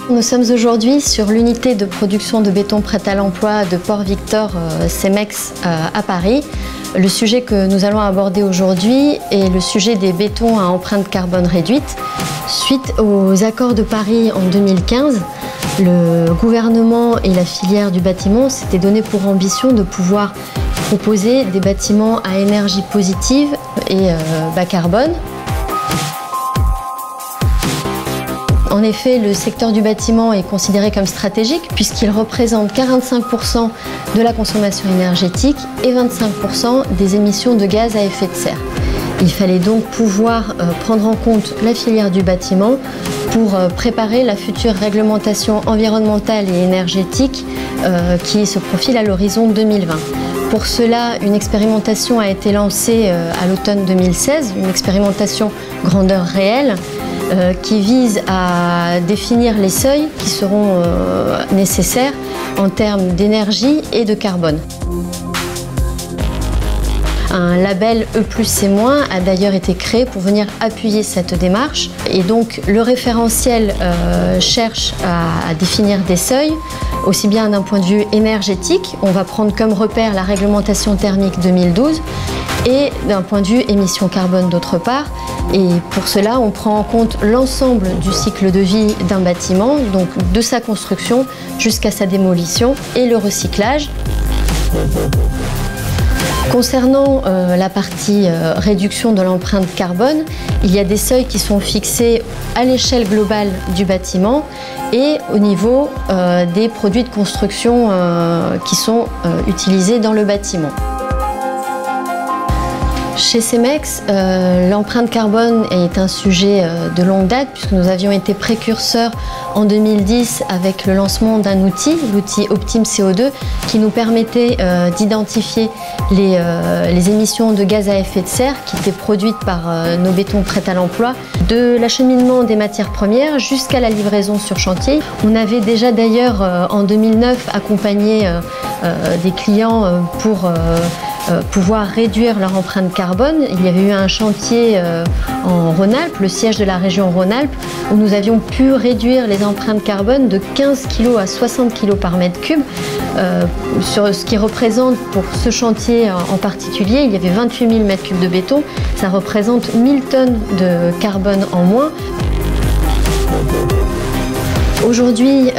Nous sommes aujourd'hui sur l'unité de production de béton prêt à l'emploi de Port-Victor Cemex à Paris. Le sujet que nous allons aborder aujourd'hui est le sujet des bétons à empreinte carbone réduite. Suite aux accords de Paris en 2015, le gouvernement et la filière du bâtiment s'étaient donné pour ambition de pouvoir proposer des bâtiments à énergie positive et bas carbone. En effet, le secteur du bâtiment est considéré comme stratégique puisqu'il représente 45% de la consommation énergétique et 25% des émissions de gaz à effet de serre. Il fallait donc pouvoir prendre en compte la filière du bâtiment pour préparer la future réglementation environnementale et énergétique qui se profile à l'horizon 2020. Pour cela, une expérimentation a été lancée à l'automne 2016, une expérimentation grandeur réelle, qui vise à définir les seuils qui seront nécessaires en termes d'énergie et de carbone. Un label E+C- a d'ailleurs été créé pour venir appuyer cette démarche. Et donc le référentiel cherche à définir des seuils, aussi bien d'un point de vue énergétique, on va prendre comme repère la réglementation thermique 2012, et d'un point de vue émissions carbone d'autre part. Et pour cela, on prend en compte l'ensemble du cycle de vie d'un bâtiment, donc de sa construction jusqu'à sa démolition et le recyclage. Concernant la partie réduction de l'empreinte carbone, il y a des seuils qui sont fixés à l'échelle globale du bâtiment et au niveau des produits de construction qui sont utilisés dans le bâtiment. Chez Cemex, l'empreinte carbone est un sujet de longue date puisque nous avions été précurseurs en 2010 avec le lancement d'un outil, l'outil Optime CO2, qui nous permettait d'identifier les émissions de gaz à effet de serre qui étaient produites par nos bétons prêts à l'emploi, de l'acheminement des matières premières jusqu'à la livraison sur chantier. On avait déjà d'ailleurs en 2009 accompagné des clients pour pouvoir réduire leur empreinte carbone. Il y avait eu un chantier en Rhône-Alpes, le siège de la région Rhône-Alpes, où nous avions pu réduire les empreintes carbone de 15 kg à 60 kg par mètre cube. Sur ce qui représente, pour ce chantier en particulier, il y avait 28 000 mètres cubes de béton. Ça représente 1000 tonnes de carbone en moins. Aujourd'hui,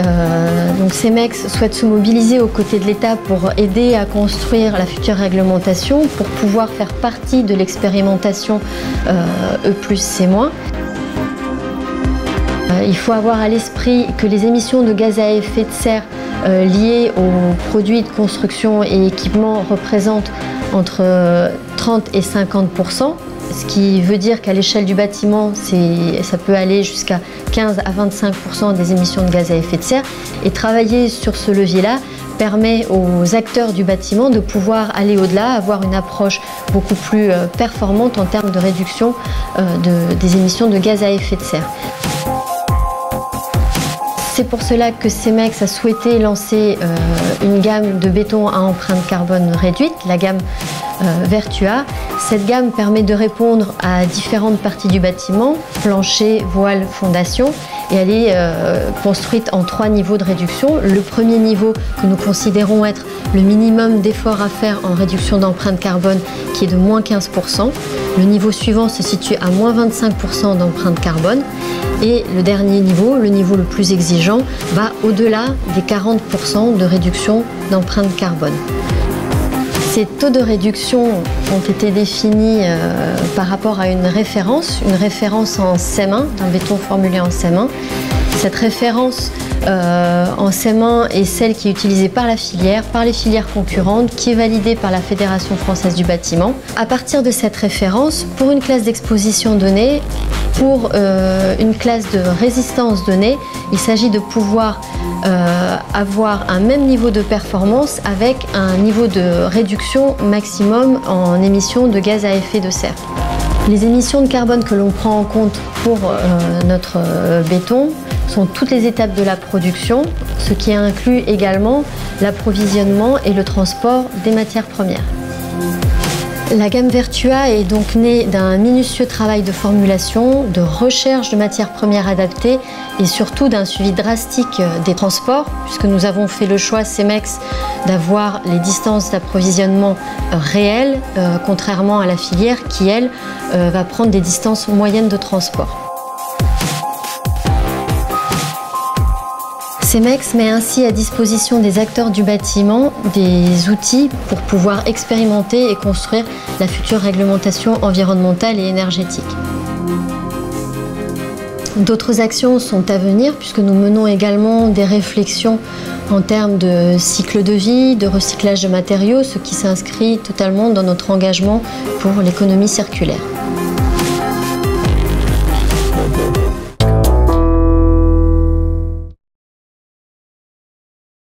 Cemex souhaite se mobiliser aux côtés de l'État pour aider à construire la future réglementation, pour pouvoir faire partie de l'expérimentation E+C-. Il faut avoir à l'esprit que les émissions de gaz à effet de serre liées aux produits de construction et équipements représentent entre 30 et 50%. Ce qui veut dire qu'à l'échelle du bâtiment, ça peut aller jusqu'à 15 à 25% des émissions de gaz à effet de serre. Et travailler sur ce levier-là permet aux acteurs du bâtiment de pouvoir aller au-delà, avoir une approche beaucoup plus performante en termes de réduction des émissions de gaz à effet de serre. C'est pour cela que Cemex a souhaité lancer une gamme de béton à empreinte carbone réduite, la gamme Vertua. Cette gamme permet de répondre à différentes parties du bâtiment, plancher, voile, fondation, et elle est construite en 3 niveaux de réduction. Le premier niveau que nous considérons être le minimum d'efforts à faire en réduction d'empreinte carbone qui est de moins 15%. Le niveau suivant se situe à moins 25% d'empreinte carbone. Et le dernier niveau, le niveau le plus exigeant, va au-delà des 40% de réduction d'empreinte carbone. Ces taux de réduction ont été définis par rapport à une référence en CEM1, un béton formulé en CEM1. Cette référence en CEM1 est celle qui est utilisée par la filière, par les filières concurrentes, qui est validée par la Fédération française du bâtiment. À partir de cette référence, pour une classe d'exposition donnée, pour une classe de résistance donnée, il s'agit de pouvoir avoir un même niveau de performance avec un niveau de réduction maximum en émissions de gaz à effet de serre. Les émissions de carbone que l'on prend en compte pour notre béton sont toutes les étapes de la production, ce qui inclut également l'approvisionnement et le transport des matières premières. La gamme Vertua est donc née d'un minutieux travail de formulation, de recherche de matières premières adaptées et surtout d'un suivi drastique des transports, puisque nous avons fait le choix, Cemex, d'avoir les distances d'approvisionnement réelles, contrairement à la filière qui, elle, va prendre des distances moyennes de transport. Cemex met ainsi à disposition des acteurs du bâtiment des outils pour pouvoir expérimenter et construire la future réglementation environnementale et énergétique. D'autres actions sont à venir puisque nous menons également des réflexions en termes de cycle de vie, de recyclage de matériaux, ce qui s'inscrit totalement dans notre engagement pour l'économie circulaire.